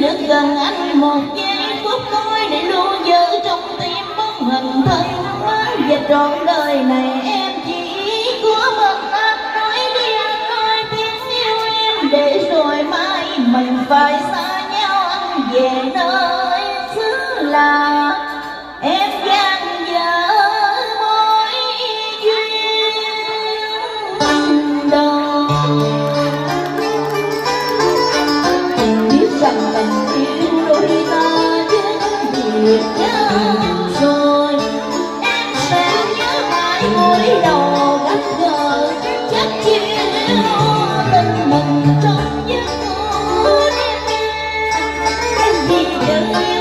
được gần anh một giây phút thôi để lưu giữ trong tim bóng hình thân quá. Và trọn đời này em chỉ có một anh, nói đi anh ơi tiếng yêu em, để rồi mai mình phải xa nhau. Anh về nơi xứ lạ, em dang dở mối duyên đầu. Biết rằng tình yêu đôi ta vẫn biệt nhau rồi, em sẽ nhớ mãi gối đầu gắt gờ chắc chiêu tình mình trong giấc mơ đêm đêm. Vì đời